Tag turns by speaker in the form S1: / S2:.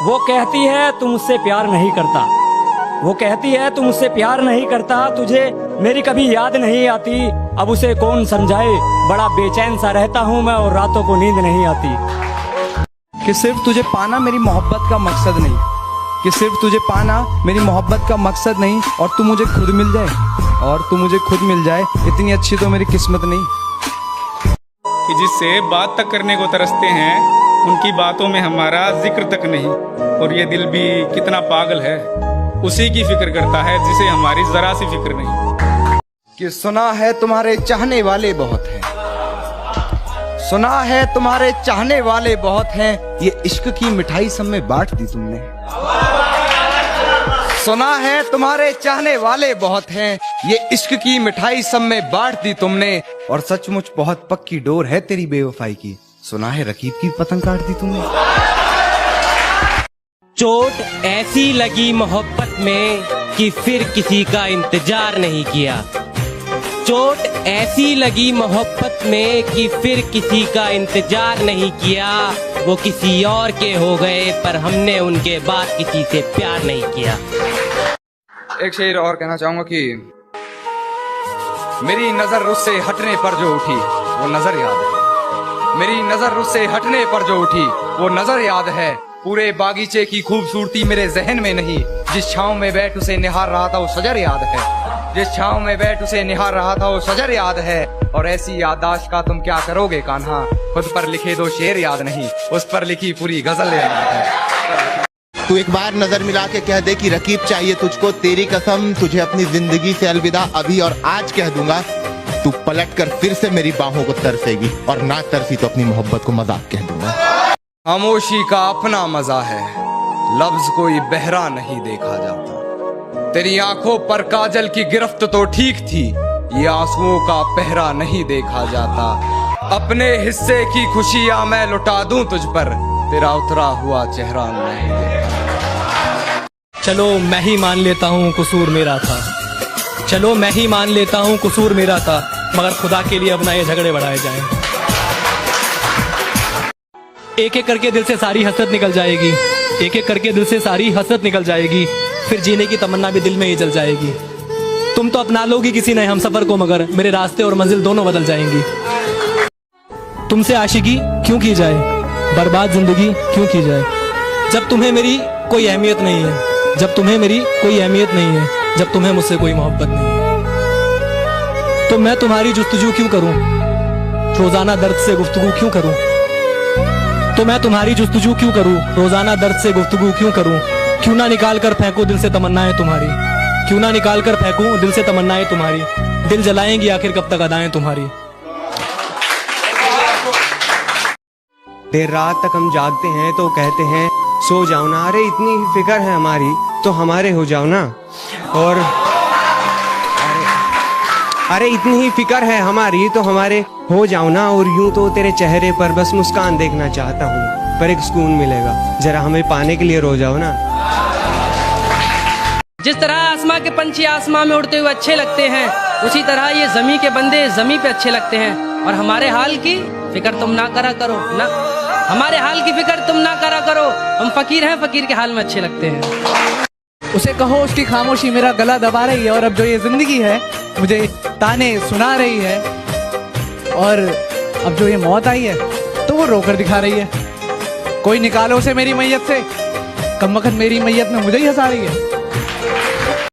S1: वो कहती है तू मुझसे प्यार नहीं करता, वो कहती है तू मुझसे प्यार नहीं करता, तुझे मेरी कभी याद नहीं आती, अब उसे कौन समझाए, बड़ा बेचैन सा रहता हूँ मैं और रातों को नींद नहीं आती।
S2: कि सिर्फ तुझे पाना मेरी मोहब्बत का मकसद नहीं, कि सिर्फ तुझे पाना मेरी मोहब्बत का मकसद नहीं, और तू मुझे खुद मिल जाए, और तू मुझे खुद मिल जाए, इतनी अच्छी तो मेरी किस्मत नहीं।
S3: कि जिससे बात तक करने को तरसते हैं, उनकी बातों में हमारा जिक्र तक नहीं, और ये दिल भी कितना पागल है, उसी की फिक्र करता है जिसे हमारी जरा सी फिक्र नहीं।
S2: कि सुना है तुम्हारे चाहने वाले बहुत हैं, सुना है तुम्हारे चाहने वाले बहुत हैं, ये इश्क की मिठाई सब में बांट दी तुमने। सुना है तुम्हारे चाहने वाले बहुत हैं, ये इश्क की मिठाई सब में बांट दी तुमने, और सचमुच बहुत पक्की डोर है तेरी बेवफाई की, सुना है रकीब की पतंग काट दी तुमने।
S4: चोट ऐसी लगी मोहब्बत में कि फिर किसी का इंतजार नहीं किया, चोट ऐसी लगी मोहब्बत में कि फिर किसी का इंतजार नहीं किया, वो किसी और के हो गए पर हमने उनके बाद किसी से प्यार नहीं किया।
S2: एक शेर और कहना चाहूंगा कि मेरी नजर उससे हटने पर जो उठी वो नजर याद है, मेरी नजर उससे हटने पर जो उठी वो नजर याद है, पूरे बागीचे की खूबसूरती मेरे जहन में नहीं, जिस छांव में बैठ उसे निहार रहा था वो शजर याद है, जिस छांव में बैठ उसे निहार रहा था वो शजर याद है, और ऐसी याददाश्त का तुम क्या करोगे कान्हा, खुद पर लिखे दो शेर याद नहीं, उस पर लिखी पूरी गजल याद है।
S5: तू एक बार नजर मिला के कह दे कि रकीब चाहिए तुझको, तेरी कसम तुझे अपनी जिंदगी से अलविदा अभी और आज कह दूंगा, तू पलट कर फिर से मेरी बाहों को तरसेगी, और ना तरसी तो अपनी मोहब्बत को मजाक कह दूंगा।
S2: खामोशी का अपना मजा है, लफ्ज कोई बहरा नहीं देखा जाता, तेरी आंखों पर काजल की गिरफ्त तो ठीक थी, ये आंसुओं का पहरा नहीं देखा जाता, अपने हिस्से की खुशियां मैं लुटा दूं तुझ पर, तेरा उतरा हुआ चेहरा नहीं देखा।
S1: चलो मैं ही मान लेता हूँ कसूर मेरा था, चलो मैं ही मान लेता हूँ कसूर मेरा था, मगर खुदा के लिए अब ना ये झगड़े बढ़ाए जाएं। एक एक करके दिल से सारी हसरत निकल जाएगी, एक एक करके दिल से सारी हसरत निकल जाएगी, फिर जीने की तमन्ना भी दिल में ही जल जाएगी। तुम तो अपना लोगी किसी नए हमसफर को, मगर मेरे रास्ते और मंजिल दोनों बदल जाएंगी। तुमसे आशिकी क्यों की जाए, बर्बाद जिंदगी क्यों की जाए, जब तुम्हें मेरी कोई अहमियत नहीं है, जब तुम्हें मेरी कोई अहमियत नहीं है, जब तुम्हें मुझसे कोई मोहब्बत नहीं है, तो मैं तुम्हारी जुस्तजू क्यों करूं, रोजाना दर्द से गुफ्तगू क्यों करूं, तो मैं तुम्हारी जुस्तजू क्यों करूं, रोजाना दर्द से गुफ्तगू क्यों करूं, क्यों ना निकाल कर फेंकूं दिल से तमन्नाएं तुम्हारी, क्यों ना निकाल कर फेंकूं दिल से तमन्नाएं तुम्हारी, दिल जलाएंगी आखिर कब तक अदाएं तुम्हारी।
S6: देर रात तक हम जागते हैं तो कहते हैं सो जाओ ना, अरे इतनी ही फिक्र है हमारी तो हमारे हो जाओ ना, और अरे इतनी ही फिक्र है हमारी तो हमारे हो जाओ ना, और यूं तो तेरे चेहरे पर बस मुस्कान देखना चाहता हूँ, पर एक सुकून मिलेगा जरा हमें पाने के लिए रो जाओ ना।
S4: जिस तरह आसमां के पंछी आसमां में उड़ते हुए अच्छे लगते हैं, उसी तरह ये जमी के बंदे जमी पे अच्छे लगते हैं, और हमारे हाल की फिक्र तुम ना करा करो ना, हमारे हाल की फिक्र तुम ना करा करो, हम फकीर हैं, फकीर के हाल में अच्छे लगते हैं।
S7: उसे कहो उसकी खामोशी मेरा गला दबा रही है, और अब जो ये जिंदगी है मुझे ताने सुना रही है, और अब जो ये मौत आई है तो वो रोकर दिखा रही है, कोई निकालो उसे मेरी मैयत से, कमबख्त मेरी मैयत में मुझे ही हंसा रही है।